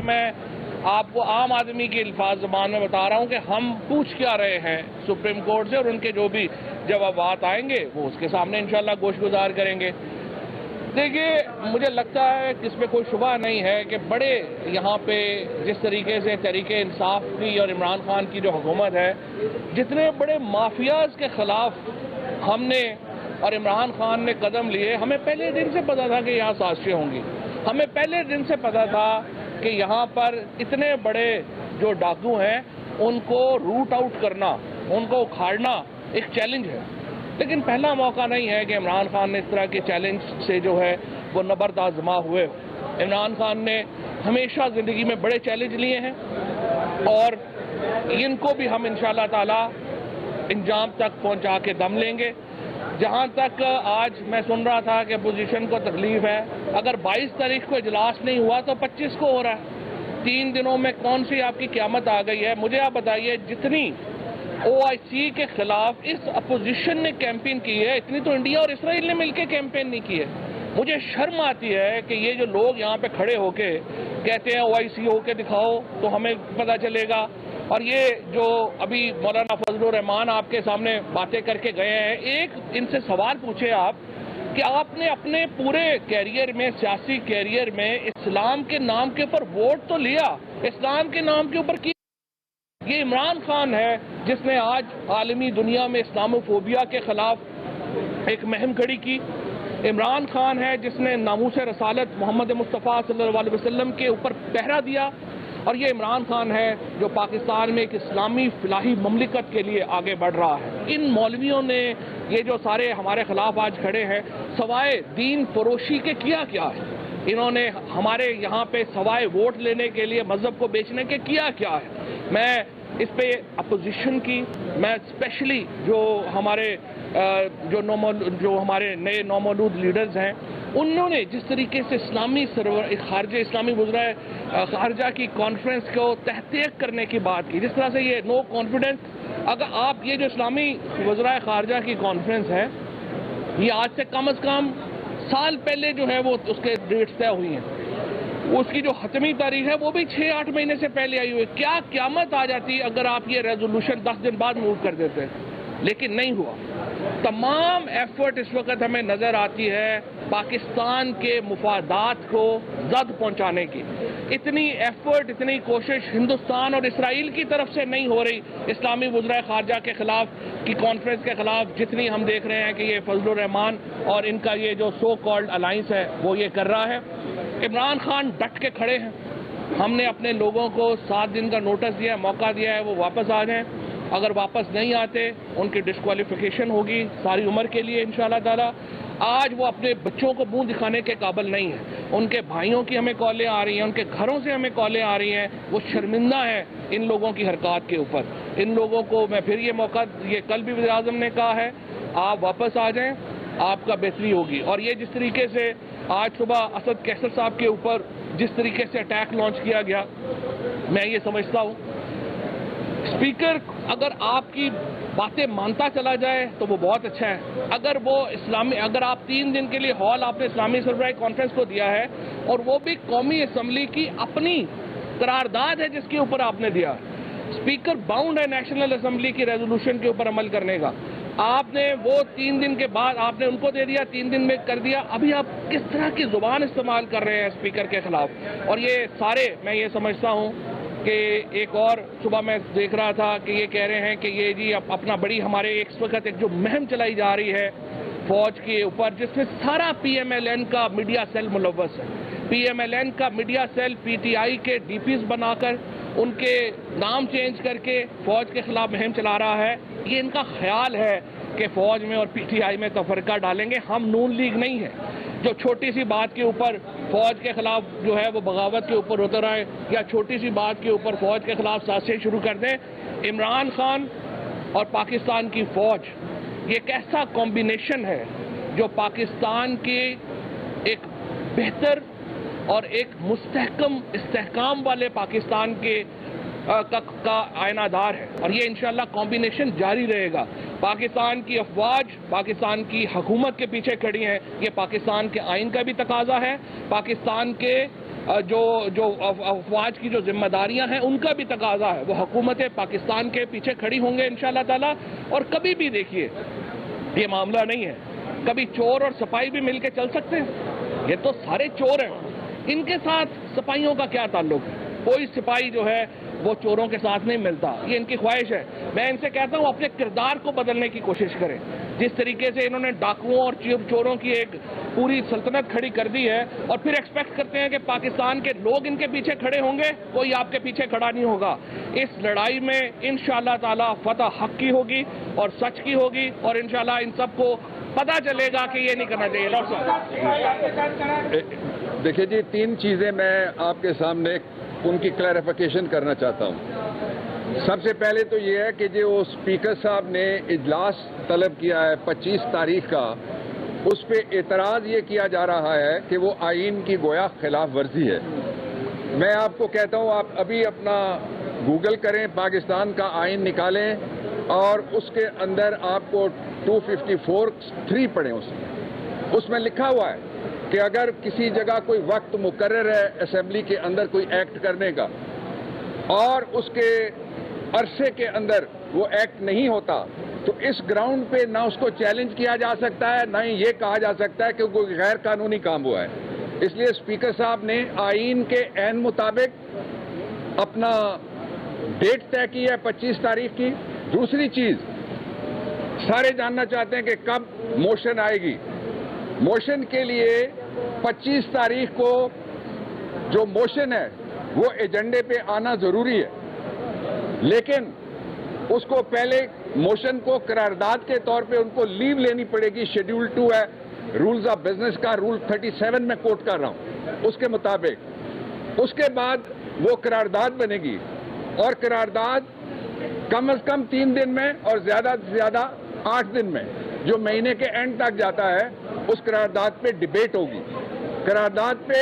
میں آپ کو عام آدمی کے الفاظ زبان میں بتا رہا ہوں کہ ہم پوچھ کیا رہے ہیں سپریم کورٹ سے، اور ان کے جو بھی جوابات آئیں گے وہ اس کے سامنے انشاءاللہ گوش گزار کریں گے۔ دیکھیے، مجھے لگتا ہے کہ اس میں کوئی شبہ نہیں ہے کہ بڑے یہاں پہ جس طریقے سے تحریک انصاف کی اور عمران خان کی جو حکومت ہے، جتنے بڑے مافیاز کے خلاف ہم نے اور عمران خان نے قدم لیے، ہمیں پہلے دن سے پتا تھا کہ یہاں سازشیں ہوں گی۔ ہمیں پہلے دن سے پتا تھا کہ یہاں پر اتنے بڑے جو ڈاکو ہیں ان کو روٹ آؤٹ کرنا، ان کو اکھاڑنا ایک چیلنج ہے، لیکن پہلا موقع نہیں ہے کہ عمران خان نے اس طرح کے چیلنج سے جو ہے وہ نبرد آزما ہوئے۔ عمران خان نے ہمیشہ زندگی میں بڑے چیلنج لیے ہیں اور ان کو بھی ہم انشاءاللہ تعالی انجام تک پہنچا کے دم لیں گے۔ جہاں تک آج میں سن رہا تھا کہ اپوزیشن کو تکلیف ہے، اگر 22 تاریخ کو اجلاس نہیں ہوا تو 25 کو ہو رہا ہے، 3 دنوں میں کون سی آپ کی قیامت آ گئی ہے؟ مجھے آپ بتائیے، جتنی OIC کے خلاف اس اپوزیشن نے کیمپین کی ہے، اتنی تو انڈیا اور اسرائیل نے مل کے کیمپین نہیں کی ہے۔ مجھے شرم آتی ہے کہ یہ جو لوگ یہاں پہ کھڑے ہو کے کہتے ہیں OIC ہو کے دکھاؤ تو ہمیں پتہ چلے گا، اور یہ جو ابھی مولانا فضل الرحمان آپ کے سامنے باتیں کر کے گئے ہیں، ایک ان سے سوال پوچھے آپ کہ آپ نے اپنے پورے کیریئر میں، سیاسی کیریئر میں اسلام کے نام کے اوپر ووٹ تو لیا، اسلام کے نام کے اوپر کی؟ یہ عمران خان ہے جس نے آج عالمی دنیا میں اسلاموفوبیا کے خلاف ایک مہم کھڑی کی۔ عمران خان ہے جس نے ناموس رسالت محمد مصطفیٰ صلی اللہ علیہ وسلم کے اوپر پہرا دیا، اور یہ عمران خان ہے جو پاکستان میں ایک اسلامی فلاحی مملکت کے لیے آگے بڑھ رہا ہے۔ ان مولویوں نے یہ جو سارے ہمارے خلاف آج کھڑے ہیں، سوائے دین فروشی کے کیا ہے؟ انہوں نے ہمارے یہاں پہ سوائے ووٹ لینے کے لیے مذہب کو بیچنے کے کیا ہے؟ میں اس پہ اپوزیشن کی، میں اسپیشلی جو ہمارے ہمارے نئے نومولود لیڈرز ہیں، انہوں نے جس طریقے سے اسلامی وزرائے خارجہ کی کانفرنس کو تحقیق کرنے کی بات کی، جس طرح سے یہ نو کانفیڈنس، اگر آپ یہ جو اسلامی وزرائے خارجہ کی کانفرنس ہے، یہ آج سے کم از کم سال پہلے جو ہے وہ اس کے ڈیٹس طے ہوئی ہیں، اس کی جو حتمی تاریخ ہے وہ بھی 6-8 مہینے سے پہلے آئی ہوئی۔ کیا قیامت آ جاتی اگر آپ یہ ریزولوشن 10 دن بعد موو کر دیتے، لیکن نہیں ہوا۔ تمام ایفرٹ اس وقت ہمیں نظر آتی ہے پاکستان کے مفادات کو زد پہنچانے کی۔ اتنی ایفرٹ، اتنی کوشش ہندوستان اور اسرائیل کی طرف سے نہیں ہو رہی اسلامی وزرائے خارجہ کے خلاف کی کانفرنس کے خلاف، جتنی ہم دیکھ رہے ہیں کہ یہ فضل الرحمان اور ان کا یہ جو سو کالڈ الائنس ہے وہ یہ کر رہا ہے۔ عمران خان ڈٹ کے کھڑے ہیں، ہم نے اپنے لوگوں کو 7 دن کا نوٹس دیا ہے، موقع دیا ہے، وہ واپس آ جائیں۔ اگر واپس نہیں آتے ان کی ڈسکوالیفیکیشن ہوگی ساری عمر کے لیے انشاءاللہ تعالی۔ آج وہ اپنے بچوں کو منہ دکھانے کے قابل نہیں ہیں، ان کے بھائیوں کی ہمیں کالیں آ رہی ہیں، ان کے گھروں سے ہمیں کالیں آ رہی ہیں، وہ شرمندہ ہیں ان لوگوں کی حرکات کے اوپر۔ ان لوگوں کو میں پھر یہ موقع، یہ کل بھی وزیر اعظم نے کہا ہے، آپ واپس آ جائیں، آپ کا بہتری ہوگی۔ اور یہ جس طریقے سے آج صبح اسد کیسر صاحب کے اوپر جس طریقے سے اٹیک لانچ کیا گیا، میں یہ سمجھتا ہوں اسپیکر اگر آپ کی باتیں مانتا چلا جائے تو وہ بہت اچھا ہے۔ اگر آپ 3 دن کے لیے ہال آپ نے اسلامی سربراہی کانفرنس کو دیا ہے، اور وہ بھی قومی اسمبلی کی اپنی قرارداد ہے جس کے اوپر آپ نے دیا، اسپیکر باؤنڈ ہے نیشنل اسمبلی کی ریزولوشن کے اوپر عمل کرنے کا۔ آپ نے وہ 3 دن کے بعد آپ نے ان کو دے دیا، 3 دن میں کر دیا، ابھی آپ کس طرح کی زبان استعمال کر رہے ہیں اسپیکر کے خلاف؟ اور یہ سارے میں یہ سمجھتا ہوں کہ ایک اور صبح میں دیکھ رہا تھا کہ یہ کہہ رہے ہیں کہ یہ جی اپنا بڑی ہمارے اس وقت ایک جو مہم چلائی جا رہی ہے فوج کے اوپر، جس میں سارا PMLN کا میڈیا سیل ملوث ہے۔ PMLN کا میڈیا سیل PTI کے DPs بنا کر ان کے نام چینج کر کے فوج کے خلاف مہم چلا رہا ہے۔ یہ ان کا خیال ہے کہ فوج میں اور PTI میں تفرقہ ڈالیں گے۔ ہم نون لیگ نہیں ہے جو چھوٹی سی بات کے اوپر فوج کے خلاف جو ہے وہ بغاوت کے اوپر اتر آئے، یا چھوٹی سی بات کے اوپر فوج کے خلاف سازشیں شروع کر دیں۔ عمران خان اور پاکستان کی فوج یہ ایک ایسا کمبینیشن ہے جو پاکستان کے ایک بہتر اور ایک مستحکم استحکام والے پاکستان کے کا آئینہ دار ہے، اور یہ انشاءاللہ کمبینیشن جاری رہے گا۔ پاکستان کی افواج پاکستان کی حکومت کے پیچھے کھڑی ہیں، یہ پاکستان کے آئین کا بھی تقاضا ہے، پاکستان کے جو افواج کی جو ذمہ داریاں ہیں ان کا بھی تقاضا ہے، وہ حکومت پاکستان کے پیچھے کھڑی ہوں گے انشاءاللہ تعالی۔ اور کبھی بھی دیکھیے یہ معاملہ نہیں ہے، کبھی چور اور سپاہی بھی مل کے چل سکتے ہیں؟ یہ تو سارے چور ہیں، ان کے ساتھ سپاہیوں کا کیا تعلق ہے؟ کوئی سپاہی جو ہے وہ چوروں کے ساتھ نہیں ملتا، یہ ان کی خواہش ہے۔ میں ان سے کہتا ہوں اپنے کردار کو بدلنے کی کوشش کریں۔ جس طریقے سے انہوں نے ڈاکوؤں اور چوروں کی ایک پوری سلطنت کھڑی کر دی ہے، اور پھر ایکسپیکٹ کرتے ہیں کہ پاکستان کے لوگ ان کے پیچھے کھڑے ہوں گے، کوئی آپ کے پیچھے کھڑا نہیں ہوگا۔ اس لڑائی میں انشاءاللہ تعالی فتح حق کی ہوگی اور سچ کی ہوگی، اور انشاءاللہ ان سب کو پتہ چلے گا کہ یہ نہیں کرنا چاہیے۔ دیکھیے جی، 3 چیزیں میں آپ کے سامنے ان کی کلیریفیکیشن کرنا چاہتا ہوں۔ سب سے پہلے تو یہ ہے کہ جو اسپیکر صاحب نے اجلاس طلب کیا ہے 25 تاریخ کا، اس پہ اعتراض یہ کیا جا رہا ہے کہ وہ آئین کی گویا خلاف ورزی ہے۔ میں آپ کو کہتا ہوں آپ ابھی اپنا گوگل کریں، پاکستان کا آئین نکالیں اور اس کے اندر آپ کو 254(3) پڑھیں۔ اس میں لکھا ہوا ہے کہ اگر کسی جگہ کوئی وقت مقرر ہے اسمبلی کے اندر کوئی ایکٹ کرنے کا اور اس کے عرصے کے اندر وہ ایکٹ نہیں ہوتا تو اس گراؤنڈ پہ نہ اس کو چیلنج کیا جا سکتا ہے، نہ ہی یہ کہا جا سکتا ہے کہ کوئی غیر قانونی کام ہوا ہے۔ اس لیے اسپیکر صاحب نے آئین کے عین مطابق اپنا ڈیٹ طے کی ہے 25 تاریخ کی۔ دوسری چیز، سارے جاننا چاہتے ہیں کہ کب موشن آئے گی۔ موشن کے لیے 25 تاریخ کو جو موشن ہے وہ ایجنڈے پہ آنا ضروری ہے، لیکن اس کو پہلے موشن کو قرارداد کے طور پہ ان کو لیو لینی پڑے گی۔ شیڈیول 2 ہے رولز آف بزنس کا، رول 37 میں کوٹ کر رہا ہوں، اس کے مطابق اس کے بعد وہ قرارداد بنے گی، اور قرارداد کم از کم 3 دن میں اور زیادہ سے زیادہ 8 دن میں، جو مہینے کے اینڈ تک جاتا ہے، اس قرارداد پہ ڈیبیٹ ہوگی۔ قرارداد پہ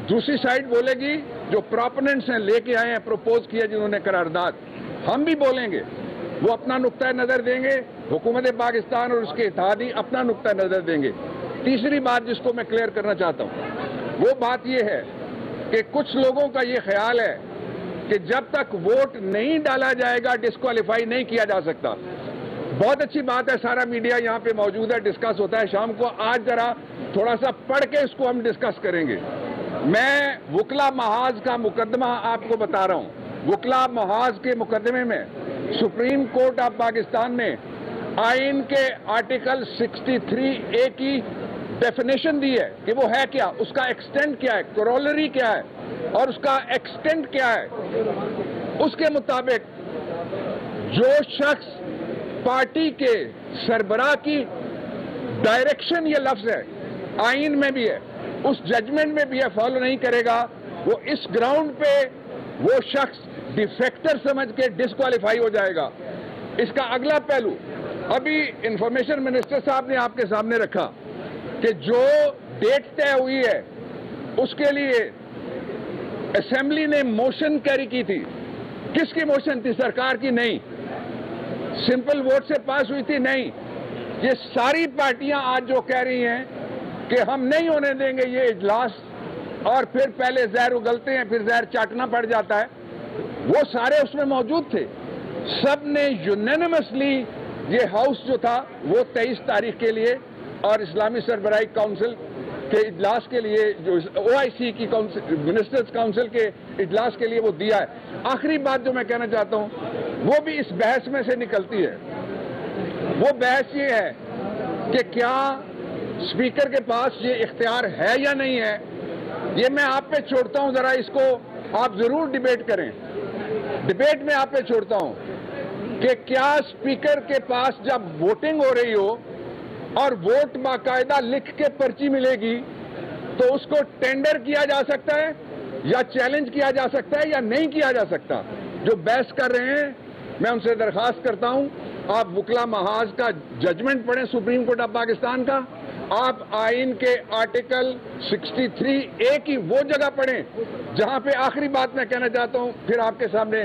دوسری سائڈ بولے گی، جو پروپوننٹس ہیں لے کے آئے ہیں، پروپوز کیا جنہوں نے قرارداد، ہم بھی بولیں گے، وہ اپنا نقطہ نظر دیں گے، حکومت پاکستان اور اس کے اتحادی اپنا نقطہ نظر دیں گے۔ تیسری بات جس کو میں کلیئر کرنا چاہتا ہوں وہ بات یہ ہے کہ کچھ لوگوں کا یہ خیال ہے کہ جب تک ووٹ نہیں ڈالا جائے گا ڈسکوالیفائی نہیں کیا جا سکتا۔ بہت اچھی بات ہے، سارا میڈیا یہاں پہ موجود ہے، ڈسکس ہوتا ہے شام کو۔ آج ذرا تھوڑا سا پڑھ کے اس کو ہم ڈسکس کریں گے۔ میں وکلا محاذ کا مقدمہ آپ کو بتا رہا ہوں۔ وکلا محاذ کے مقدمے میں سپریم کورٹ آف پاکستان نے آئین کے آرٹیکل 63A کی ڈیفینیشن دی ہے کہ وہ ہے کیا، اس کا ایکسٹینٹ کیا ہے، کرولری کیا ہے، اور اس کا ایکسٹینٹ کیا ہے۔ اس کے مطابق جو شخص پارٹی کے سربراہ کی ڈائریکشن، یہ لفظ ہے آئین میں بھی ہے، اس ججمنٹ میں بھی ہے، فالو نہیں کرے گا، وہ اس گراؤنڈ پہ وہ شخص ڈیفیکٹر سمجھ کے ڈسکوالیفائی ہو جائے گا۔ اس کا اگلا پہلو ابھی انفارمیشن منسٹر صاحب نے آپ کے سامنے رکھا کہ جو ڈیٹ طے ہوئی ہے اس کے لیے اسمبلی نے موشن کیری کی تھی۔ کس کی موشن تھی؟ سرکار کی نہیں، سمپل ووٹ سے پاس ہوئی تھی نہیں۔ یہ ساری پارٹیاں آج جو کہہ رہی ہیں کہ ہم نہیں ہونے دیں گے یہ اجلاس، اور پھر پہلے زہر اگلتے ہیں پھر زہر چاٹنا پڑ جاتا ہے، وہ سارے اس میں موجود تھے۔ سب نے یونینیمسلی یہ ہاؤس جو تھا وہ 23 تاریخ کے لیے اور اسلامی سربراہی کونسل کے اجلاس کے لیے، جو OIC کی منسٹرز کونسل کے اجلاس کے لیے وہ دیا ہے۔ آخری بات جو میں کہنا چاہتا ہوں وہ بھی اس بحث میں سے نکلتی ہے، وہ بحث یہ ہے کہ کیا اسپیکر کے پاس یہ اختیار ہے یا نہیں ہے۔ یہ میں آپ پہ چھوڑتا ہوں، ذرا اس کو آپ ضرور ڈیبیٹ کریں۔ ڈیبیٹ میں آپ پہ چھوڑتا ہوں کہ کیا اسپیکر کے پاس جب ووٹنگ ہو رہی ہو اور ووٹ باقاعدہ لکھ کے پرچی ملے گی تو اس کو ٹینڈر کیا جا سکتا ہے یا چیلنج کیا جا سکتا ہے یا نہیں کیا جا سکتا؟ جو بحث کر رہے ہیں میں ان سے درخواست کرتا ہوں آپ وکلا محاذ کا ججمنٹ پڑھیں سپریم کورٹ آف پاکستان کا، آپ آئین کے آرٹیکل 63A کی وہ جگہ پڑھیں جہاں پہ آخری بات میں کہنا چاہتا ہوں، پھر آپ کے سامنے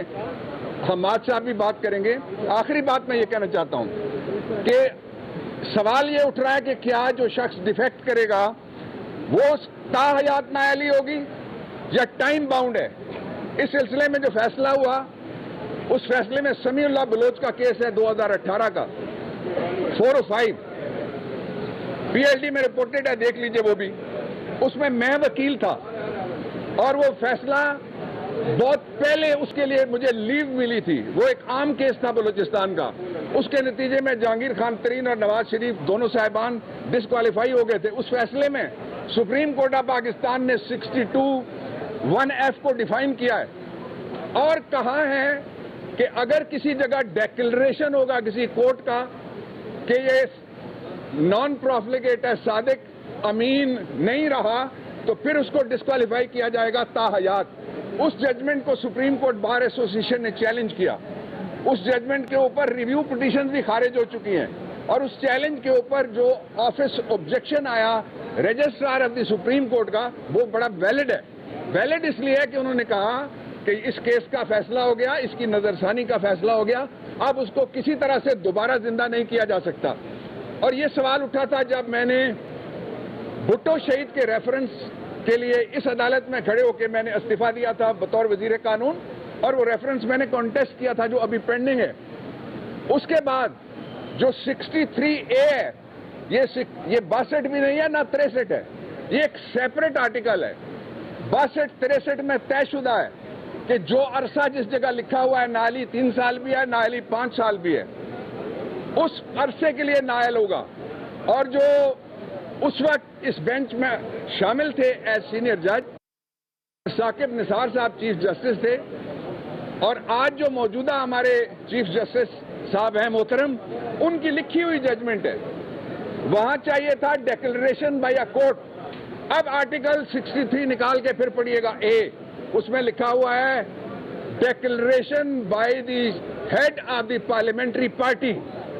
حماد صاحب بھی بات کریں گے. آخری بات میں یہ کہنا چاہتا ہوں کہ سوال یہ اٹھ رہا ہے کہ کیا جو شخص ڈیفیکٹ کرے گا وہ تا حیات نااہلی ہوگی یا ٹائم باؤنڈ ہے. اس سلسلے میں جو فیصلہ ہوا، اس فیصلے میں سمیع اللہ بلوچ کا کیس ہے 2018 کا 405 PLD میں رپورٹڈ ہے، دیکھ لیجئے وہ بھی. اس میں وکیل تھا اور وہ فیصلہ بہت پہلے اس کے لیے مجھے لیو ملی تھی. وہ ایک عام کیس تھا بلوچستان کا. اس کے نتیجے میں جہانگیر خان ترین اور نواز شریف دونوں صاحبان ڈسکوالیفائی ہو گئے تھے. اس فیصلے میں سپریم کورٹ آف پاکستان نے 62(1)(f) کو ڈیفائن کیا ہے اور کہا ہے کہ اگر کسی جگہ ڈیکلریشن ہوگا کسی کورٹ کا کہ یہ نان پروفلیگیٹ ہے، صادق امین نہیں رہا، تو پھر اس کو ڈسکوالیفائی کیا جائے گا تا حیات. اس ججمنٹ کو سپریم کورٹ بار ایسوسیشن نے چیلنج کیا. اس ججمنٹ کے اوپر ریویو پٹیشن بھی خارج ہو چکی ہیں اور اس چیلنج کے اوپر جو آفس آبجیکشن آیا registrar of the supreme court کا، وہ بڑا ویلڈ ہے. ویلڈ اس لیے ہے کہ انہوں نے کہا کہ اس کیس کا فیصلہ ہو گیا، اس کی نظر ثانی کا فیصلہ ہو گیا، اب اس کو کسی طرح سے دوبارہ زندہ نہیں کیا جا سکتا. اور یہ سوال اٹھا تھا جب میں نے بھٹو شہید کے ریفرنس کے لیے اس عدالت میں کھڑے ہو کے میں نے استعفیٰ دیا تھا بطور وزیر قانون، اور وہ ریفرنس میں نے کانٹیسٹ کیا تھا جو ابھی پینڈنگ ہے. اس کے بعد جو 63A ہے، یہ 62 بھی نہیں ہے نہ 63 ہے، یہ ایک سیپریٹ آرٹیکل ہے. 62-63 میں طے شدہ ہے کہ جو عرصہ جس جگہ لکھا ہوا ہے نااہلی 3 سال بھی ہے، نااہلی 5 سال بھی ہے، اس عرصے کے لیے نااہل ہوگا. اور جو اس وقت اس بینچ میں شامل تھے ایز سینئر جج، ثاقب نثار صاحب چیف جسٹس تھے، اور آج جو موجودہ ہمارے چیف جسٹس صاحب ہیں محترم، ان کی لکھی ہوئی ججمنٹ ہے. وہاں چاہیے تھا ڈیکلریشن بائی اے کورٹ. اب آرٹیکل 63 نکال کے پھر پڑھیے گا A، اس میں لکھا ہوا ہے declaration by the head of the parliamentary party.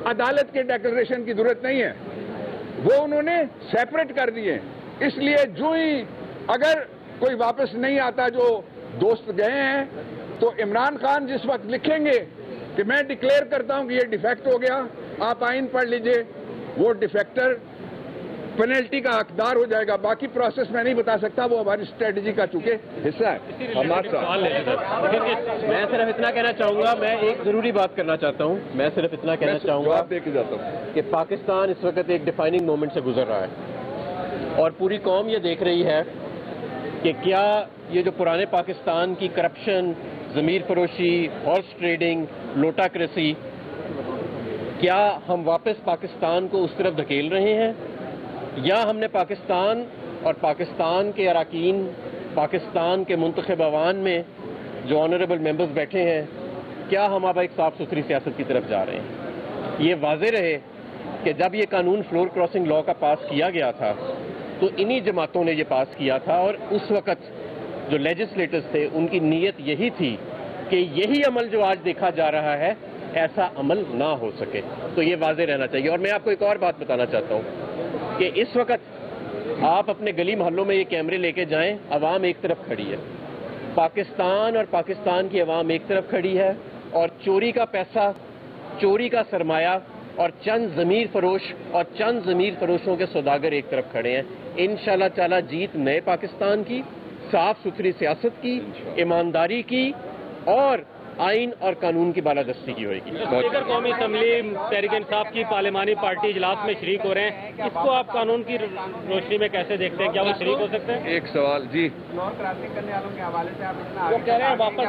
عدالت کے ڈیکلریشن کی ضرورت نہیں ہے، وہ انہوں نے سیپریٹ کر دیے. اس لیے جو ہی اگر کوئی واپس نہیں آتا جو دوست گئے ہیں، تو عمران خان جس وقت لکھیں گے کہ میں ڈکلیئر کرتا ہوں کہ یہ ڈیفیکٹ ہو گیا، آپ آئین پڑھ لیجئے، وہ ڈیفیکٹر پینلٹی کا حقدار ہو جائے گا. باقی پروسیس میں نہیں بتا سکتا، وہ ہماری اسٹریٹجی کا چونکہ حصہ ہے. میں صرف اتنا کہنا چاہوں گا، میں ایک ضروری بات کرنا چاہتا ہوں. میں صرف اتنا کہنا چاہوں گا کہ پاکستان اس وقت ایک ڈیفائننگ مومنٹ سے گزر رہا ہے اور پوری قوم یہ دیکھ رہی ہے کہ کیا یہ جو پرانے پاکستان کی کرپشن، ضمیر فروشی، ہارس ٹریڈنگ، لوٹاکریسی، کیا ہم واپس پاکستان کو اس طرف دھکیل رہے ہیں، یا ہم نے پاکستان اور پاکستان کے اراکین، پاکستان کے منتخب عوام میں جو آنریبل ممبرز بیٹھے ہیں، کیا ہم اب ایک صاف ستھری سیاست کی طرف جا رہے ہیں. یہ واضح رہے کہ جب یہ قانون فلور کراسنگ لا کا پاس کیا گیا تھا تو انہی جماعتوں نے یہ پاس کیا تھا، اور اس وقت جو لیجسلیٹرز تھے ان کی نیت یہی تھی کہ یہی عمل جو آج دیکھا جا رہا ہے ایسا عمل نہ ہو سکے. تو یہ واضح رہنا چاہیے. اور میں آپ کو ایک اور بات بتانا چاہتا ہوں کہ اس وقت آپ اپنے گلی محلوں میں یہ کیمرے لے کے جائیں، عوام ایک طرف کھڑی ہے، پاکستان اور پاکستان کی عوام ایک طرف کھڑی ہے، اور چوری کا پیسہ، چوری کا سرمایہ اور چند ضمیر فروش اور چند ضمیر فروشوں کے سوداگر ایک طرف کھڑے ہیں. انشاءاللہ تعالی جیت نئے پاکستان کی، صاف ستھری سیاست کی، ایمانداری کی اور آئین اور قانون کی بالادستی کی ہوئے گی. اسپیکر قومی اسمبلی تحریک انصاف کی پارلیمانی پارٹی اجلاس میں شریک ہو رہے ہیں، اس کو آپ قانون کی روشنی میں کیسے دیکھتے ہیں؟ کیا وہ شریک ہو سکتے ہیں؟ ایک سوال جی. وہ کہہ رہے ہیں واپس،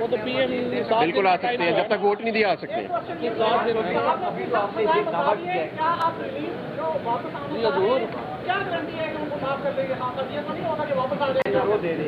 وہ تو پی ایم بالکل آ سکتے ہیں، جب تک ووٹ نہیں دیا آ سکتے.